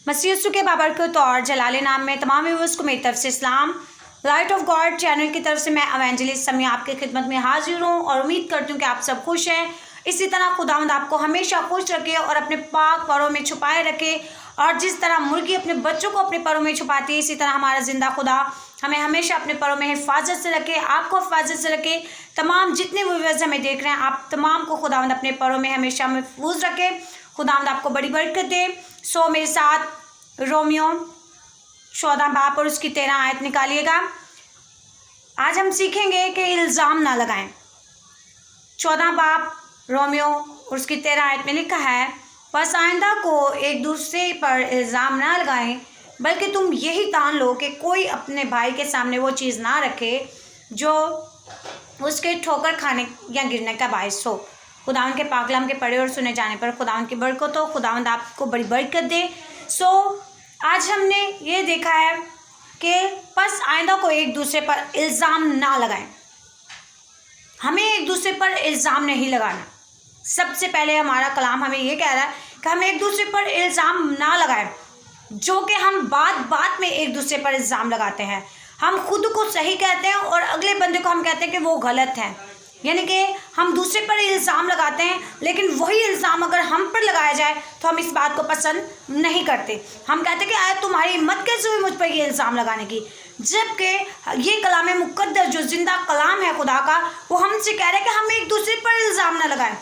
मसीह यीशु के बाबरकत और जलाले नाम में तमाम व्यूअर्स को मेरी तरफ से इस्लाम। लाइट ऑफ गॉड चैनल की तरफ से मैं एवेंजलिस्ट समी आपकी खिदमत में हाजिर हूँ और उम्मीद करती हूँ कि आप सब खुश हैं। इसी तरह खुदावंद आपको हमेशा खुश रखे और अपने पाक परों में छुपाए रखे। और जिस तरह मुर्गी अपने बच्चों को अपने परों में छुपाती है, इसी तरह हमारा जिंदा खुदा हमें हमेशा अपने परों में हिफाजत से रखे, आपको हिफाजत से रखे। तमाम जितने व्यूअर्स हमें देख रहे हैं, आप तमाम को खुदावंद अपने परों में हमेशा महफूज रखे। खुदावंद आपको बड़ी बरकत दे। सो मेरे साथ रोमियो 14 बाब और उसकी 13 आयत निकालिएगा। आज हम सीखेंगे कि इल्ज़ाम ना लगाएं। 14 बाब रोमियो और उसकी 13 आयत में लिखा है, बस आइंदा को एक दूसरे पर इल्ज़ाम ना लगाएं, बल्कि तुम यही ठान लो कि कोई अपने भाई के सामने वो चीज़ ना रखे जो उसके ठोकर खाने या गिरने का बायस हो। खुदावंद के पाकलाम के पढ़े और सुने जाने पर खुदावंद की बरकत हो। खुदावंद आपको बड़ी बरकत दे। सो आज हमने ये देखा है कि बस आइंदा को एक दूसरे पर इल्ज़ाम ना लगाएं। हमें एक दूसरे पर इल्ज़ाम नहीं लगाना। सबसे पहले हमारा कलाम हमें ये कह रहा है कि हम एक दूसरे पर इल्ज़ाम ना लगाएं, जो कि हम बात बात में एक दूसरे पर इल्ज़ाम लगाते हैं। हम खुद को सही कहते हैं और अगले बंदे को हम कहते हैं कि वो गलत है। यानी कि हम दूसरे पर इल्ज़ाम लगाते हैं, लेकिन वही इल्ज़ाम अगर हम पर लगाया जाए तो हम इस बात को पसंद नहीं करते। हम कहते हैं कि आया तुम्हारी हिम्मत कैसे हुई मुझ पर ये इल्ज़ाम लगाने की, जबकि ये कलाम मुक़द्दस जो जिंदा कलाम है खुदा का, वो हमसे कह रहा है कि हम एक दूसरे पर इल्ज़ाम ना लगाएं।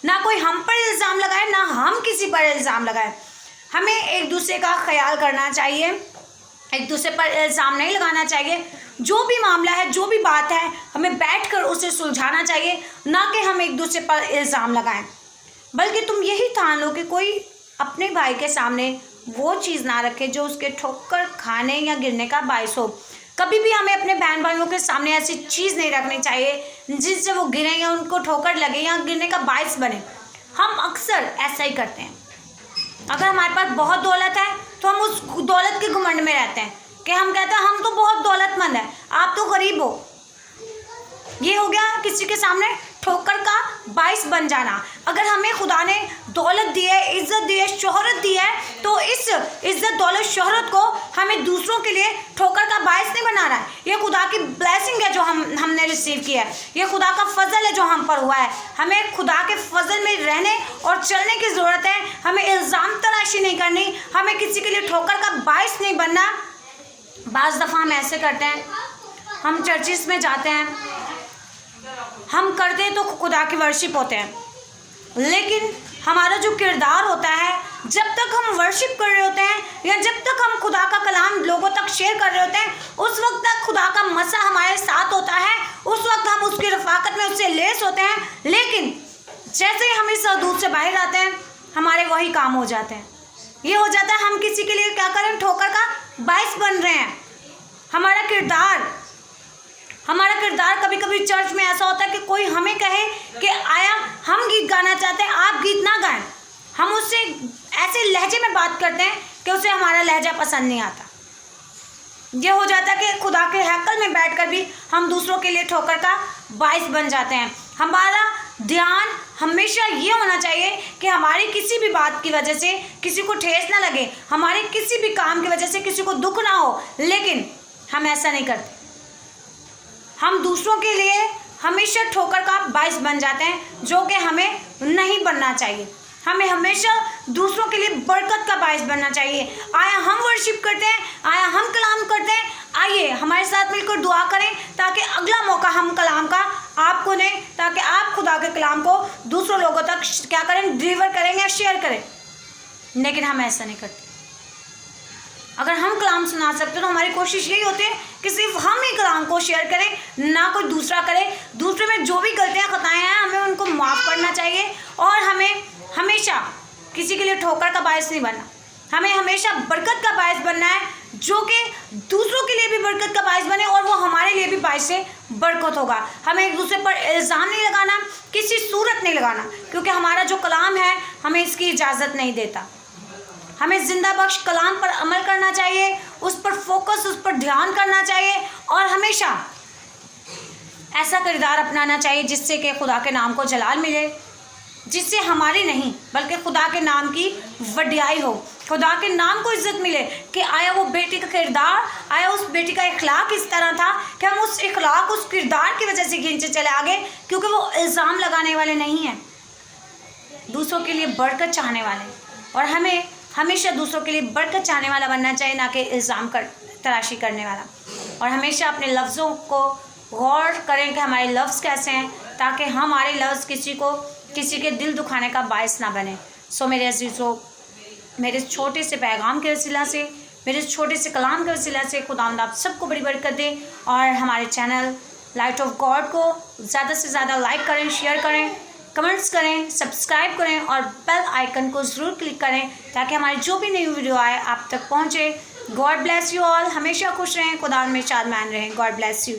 ना कोई हम पर इल्ज़ाम लगाए, ना हम किसी पर इल्ज़ाम लगाएं। हमें एक दूसरे का ख्याल करना चाहिए, एक दूसरे पर इल्ज़ाम नहीं लगाना चाहिए। जो भी मामला है, जो भी बात है, हमें बैठकर उसे सुलझाना चाहिए, ना कि हम एक दूसरे पर इल्ज़ाम लगाएं। बल्कि तुम यही ठान लो कि कोई अपने भाई के सामने वो चीज़ ना रखे जो उसके ठोकर खाने या गिरने का बायस हो। कभी भी हमें अपने बहन भाइयों के सामने ऐसी चीज़ नहीं रखनी चाहिए जिससे वो गिरे या उनको ठोकर लगे या गिरने का बायस बने। हम अक्सर ऐसा ही करते हैं। अगर हमारे पास बहुत दौलत है तो हम उस दौलत के घमंड में रहते हैं कि हम कहते हैं हम तो बहुत दौलतमंद हैं, आप तो गरीब हो। ये हो गया किसी के सामने ठोकर का बायस बन जाना। अगर हमें खुदा ने दौलत दी है, इज्जत दी है, शोहरत दी है, तो इस इज्जत दौलत शोहरत को हमें दूसरों के लिए ठोकर का बायस नहीं बना रहा है। ये खुदा की ब्लेसिंग है जो हमने रिसीव किया है। ये खुदा का फजल है जो हम पर हुआ है। हमें खुदा के फजल में रहने और चलने की ज़रूरत है। हमें इल्ज़ाम तराशी नहीं करनी, हमें किसी के लिए ठोकर का बायस नहीं बनना। बाज़ दफ़ा हम ऐसे करते हैं, हम चर्चिस में जाते हैं, हम करते हैं तो खुदा की वर्शिप होते हैं, लेकिन हमारा जो किरदार होता है, जब तक हम वर्शिप कर रहे होते हैं या जब तक हम खुदा का कलाम लोगों तक शेयर कर रहे होते हैं, उस वक्त तक खुदा का मसा हमारे साथ होता है। उस वक्त हम उसकी रफ़ाकत में उससे लेस होते हैं। लेकिन जैसे ही हम इस हदूद से बाहर आते हैं, हमारे वही काम हो जाते हैं। ये हो जाता है हम किसी के लिए क्या करें, ठोकर का बायस बन रहे हैं। हमारा किरदार कभी कभी चर्च में ऐसा होता है कि कोई हमें कहे कि आया हम गीत गाना चाहते हैं, आप गीत ना गाएं। हम उससे ऐसे लहजे में बात करते हैं कि उसे हमारा लहजा पसंद नहीं आता। ये हो जाता है कि खुदा के हैकल में बैठकर भी हम दूसरों के लिए ठोकर का बायस बन जाते हैं। हमारा ध्यान हमेशा ये होना चाहिए कि हमारी किसी भी बात की वजह से किसी को ठेस ना लगे, हमारे किसी भी काम की वजह से किसी को दुख ना हो। लेकिन हम ऐसा नहीं करते। हम दूसरों के लिए हमेशा ठोकर का बायस बन जाते हैं, जो कि हमें नहीं बनना चाहिए। हमें हमेशा दूसरों के लिए बरकत का बायस बनना चाहिए। आया हम वर्शिप करते हैं, आया हम कलाम करते हैं, आइए हमारे साथ मिलकर दुआ करें ताकि अगला मौका हम कलाम का आपको दें, ताकि आप खुदा के कलाम को दूसरों लोगों तक क्या करें, डिलीवर करें या शेयर करें। लेकिन हम ऐसा नहीं करते। अगर हम कलाम सुना सकते तो हमारी कोशिश यही होती है कि सिर्फ हम ही कलाम को शेयर करें, ना कोई दूसरा करे। दूसरे में जो भी गलतियां खताएं हैं, हमें उनको माफ़ करना चाहिए। और हमें हमेशा किसी के लिए ठोकर का बायस नहीं बनना। हमें हमेशा बरकत का बायस बनना है, जो कि दूसरों के लिए भी बरकत का बायस बने और वो हमारे लिए भी बायस से बरकत होगा। हमें एक दूसरे पर इल्ज़ाम नहीं लगाना, किसी सूरत नहीं लगाना, क्योंकि हमारा जो कलाम है हमें इसकी इजाज़त नहीं देता। हमें जिंदा बख्श कलाम पर अमल करना चाहिए, उस पर फोकस, उस पर ध्यान करना चाहिए और हमेशा ऐसा किरदार अपनाना चाहिए जिससे कि खुदा के नाम को जलाल मिले, जिससे हमारी नहीं बल्कि खुदा के नाम की वडियाई हो। खुदा के नाम को इज्जत मिले कि आया वो बेटी का किरदार, आया उस बेटी का इखलाक इस तरह था कि हम उस इखलाक, उस किरदार की वजह से खींचे चले आगे, क्योंकि वो इल्ज़ाम लगाने वाले नहीं हैं, दूसरों के लिए बरकत चाहने वाले। और हमें हमेशा दूसरों के लिए बरकत चाहने वाला बनना चाहिए, ना कि इल्ज़ाम तराशी करने वाला। और हमेशा अपने लफ्ज़ों को गौर करें कि हमारे लफ्ज़ कैसे हैं, ताकि हमारे लफ्ज़ किसी के दिल दुखाने का बायस ना बने। सो मेरे अज़ीज़ों, मेरे छोटे से पैगाम के वसीला से, मेरे छोटे से कलाम के वसीला से खुदावंद आप सबको बड़ी बरकत दे। और हमारे चैनल लाइट ऑफ गॉड को ज़्यादा से ज़्यादा लाइक करें, शेयर करें, कमेंट्स करें, सब्सक्राइब करें और बेल आइकन को ज़रूर क्लिक करें, ताकि हमारी जो भी नई वीडियो आए आप तक पहुँचे। God bless you all. हमेशा खुश रहें, खुदा में शादमान रहें। God bless you.